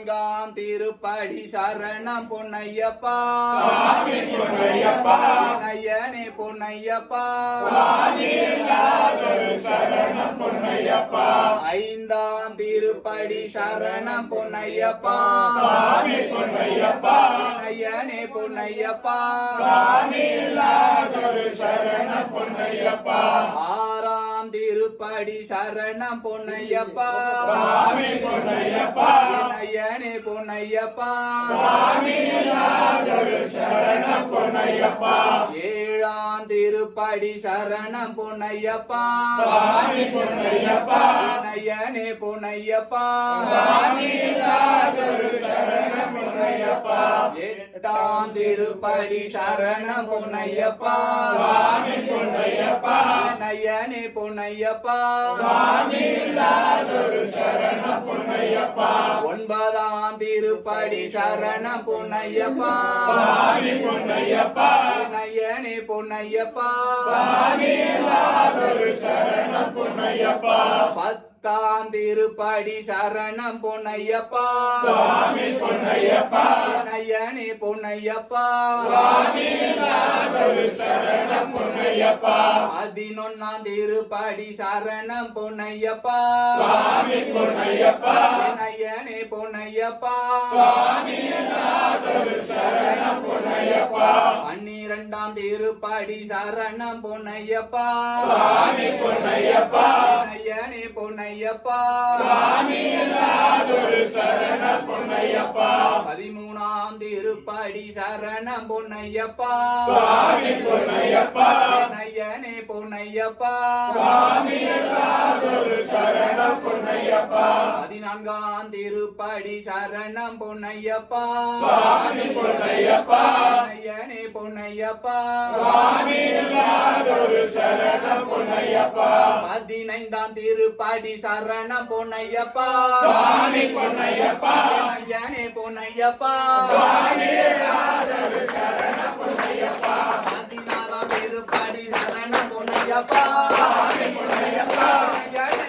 பதினான்காம் திருப்படி சரணம் பொன்னையப்பா சுவாமி பொன்னையப்பா நயனே பொன்னையப்பா சுவாமி இல்லாதொரு சரணம் பொன்னையப்பா ஐந்தாம் திருப்படி சரணம் பொன்னையப்பா சுவாமி பொன்னையப்பா நயனே பொன்னையப்பா சுவாமி இல்லாதொரு சரணம் பொன்னையப்பா ஆறாம் திருப்படி சரணம் பொன்னையப்பா சுவாமி பொன்னையப்பா நயனே பொன்னையப்பா சுவாமி இல்லாதொரு சரணம் பொன்னையப்பா ஏழாம் திருப்படி சரணம் பொன்னையப்பா சுவாமி பொன்னையப்பா நயனே பொன்னையப்பா சுவாமி இல்லாதொரு சரணம் பொன்னையப்பா எட்டாம் திருப்படி சரணம் பொன்னையப்பா சுவாமி பொன்னையப்பா நயனே பொன்னையப்பா சுவாமி இல்லாதொரு சரணம் பொன்னையப்பா ஒன்பதாம் திருப்படி சரணம் பொன்னையப்பா சுவாமி பொன்னையப்பா நயனே பொன்னையப்பா சுவாமி இல்லாதொரு சரணம் பொன்னையப்பா பத்தாம் திருப்படி சரணம் பொன்னையப்பா சுவாமி பொன்னையப்பா நயனே பொன்னையப்பா சுவாமி இல்லாதொரு சரணம் பொன்னையப்பா பதினொன்னாம் திருப்படி சரணம் பொன்னையப்பா சுவாமி பொன்னையப்பா நயனே பொன்னையப்பா சுவாமி இல்லாதொரு சரணம் பொன்னையப்பா பன்னிரண்டாம் திருப்படி சரணம் பொன்னையப்பா சுவாமி பொன்னையப்பா நயனே பொன்னையப்பா சுவாமி இல்லாதொரு சரணம் பொன்னையப்பா பதிமூணாம் திருப்படி சரணம் பொன்னையப்பா சுவாமி பொன்னையப்பா நயனே பொன்னையப்பா சுவாமி இல்லாதொரு சரணம் பொன்னையப்பா பதினான்காம் திருப்படி சரணம் பொன்னையப்பா சுவாமி பொன்னையப்பா நயனே பொன்னையப்பா சுவாமி இல்லாதொரு சரணம் பொன்னையப்பா பதினைந்தாம் திருப்படி சரணம் பொன்னையப்பா சுவாமி பொன்னையப்பா நயனே பொன்னையப்பா சுவாமி இல்லாதொரு சரணம் பொன்னையப்பா பதினாறாம் திருப்படி சரணம் பொன்னையப்பா சுவாமி பொன்னையப்பா நயனே